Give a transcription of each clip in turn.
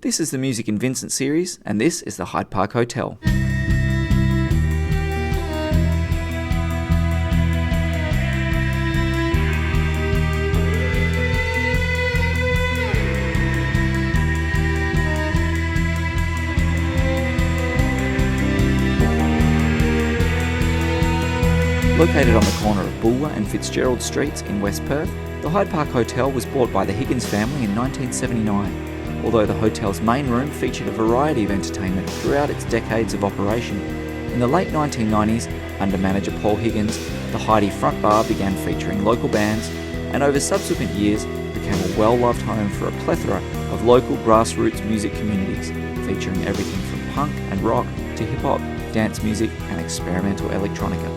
This is the Music in Vincent series, and this is the Hyde Park Hotel. Located on the corner of Bulwer and Fitzgerald Streets in West Perth, the Hyde Park Hotel was bought by the Higgins family in 1979, although the hotel's main room featured a variety of entertainment throughout its decades of operation. In the late 1990s, under manager Paul Higgins, the Hyde front bar began featuring local bands, and over subsequent years became a well-loved home for a plethora of local grassroots music communities, featuring everything from punk and rock to hip-hop, dance music and experimental electronica.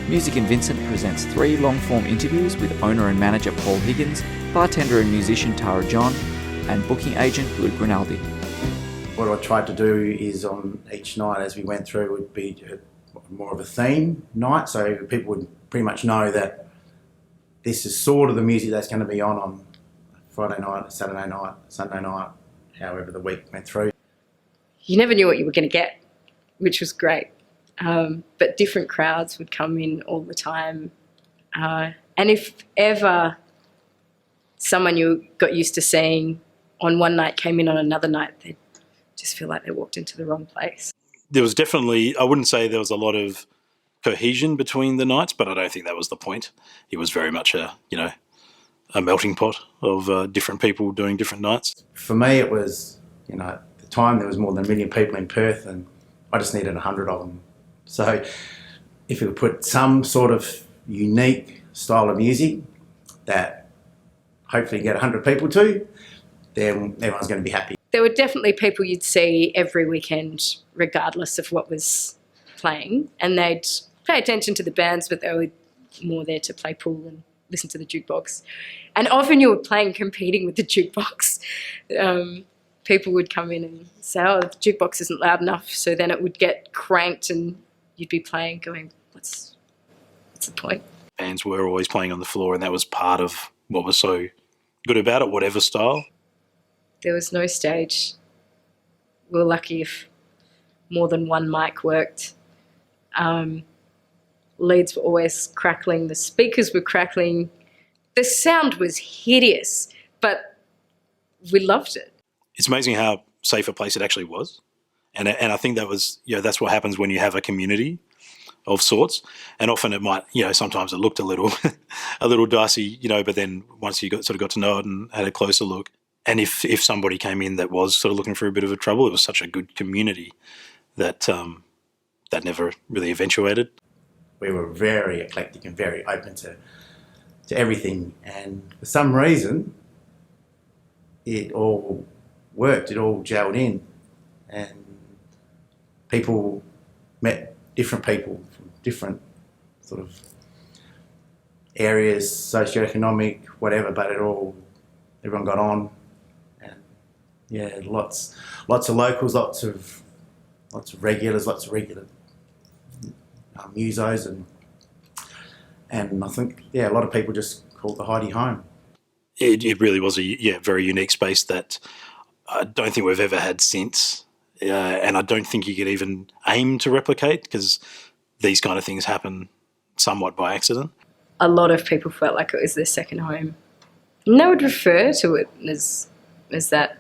Music in Vincent presents 3 long-form interviews with owner and manager Paul Higgins, bartender and musician Tara John, and booking agent Luke Rinaldi. What I tried to do is on each night as we went through would be more of a theme night, so people would pretty much know that this is sort of the music that's going to be on Friday night, Saturday night, Sunday night, however the week went through. You never knew what you were going to get, which was great. But different crowds would come in all the time. And if ever someone you got used to seeing on one night came in on another night, they'd just feel like they walked into the wrong place. There was definitely, I wouldn't say there was a lot of cohesion between the nights, but I don't think that was the point. It was very much a melting pot of different people doing different nights. For me, it was, at the time there was more than 1 million people in Perth and I just needed 100 of them. So if we could put some sort of unique style of music that hopefully get 100 people to, then everyone's going to be happy. There were definitely people you'd see every weekend, regardless of what was playing, and they'd pay attention to the bands, but they were more there to play pool and listen to the jukebox. And often you were competing with the jukebox. People would come in and say, oh, the jukebox isn't loud enough, so then it would get cranked and you'd be playing going, what's the point? Bands were always playing on the floor, and that was part of what was so good about it, whatever style. There was no stage. We were lucky if more than one mic worked. Leads were always crackling. The speakers were crackling. The sound was hideous, but we loved it. It's amazing how safe a place it actually was. And I think that was, that's what happens when you have a community of sorts. And often it might, sometimes it looked a little a little dicey, but then once you got to know it and had a closer look, and if somebody came in that was sort of looking for a bit of a trouble, it was such a good community that that never really eventuated. We were very eclectic and very open to everything. And for some reason, it all worked, it all gelled in. And people met different people from different sort of areas, socioeconomic, whatever, but everyone got on. And lots of locals, lots of regulars, lots of regular musos, and I think a lot of people just called the Hyde home. It really was a very unique space that I don't think we've ever had since. And I don't think you could even aim to replicate, because these kind of things happen somewhat by accident. A lot of people felt like it was their second home. And they would refer to it as that,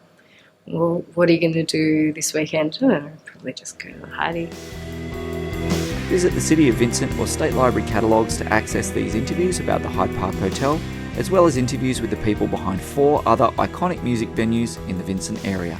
well, what are you going to do this weekend? I don't know, probably just go to the Hyde. Visit the City of Vincent or State Library catalogues to access these interviews about the Hyde Park Hotel, as well as interviews with the people behind 4 other iconic music venues in the Vincent area.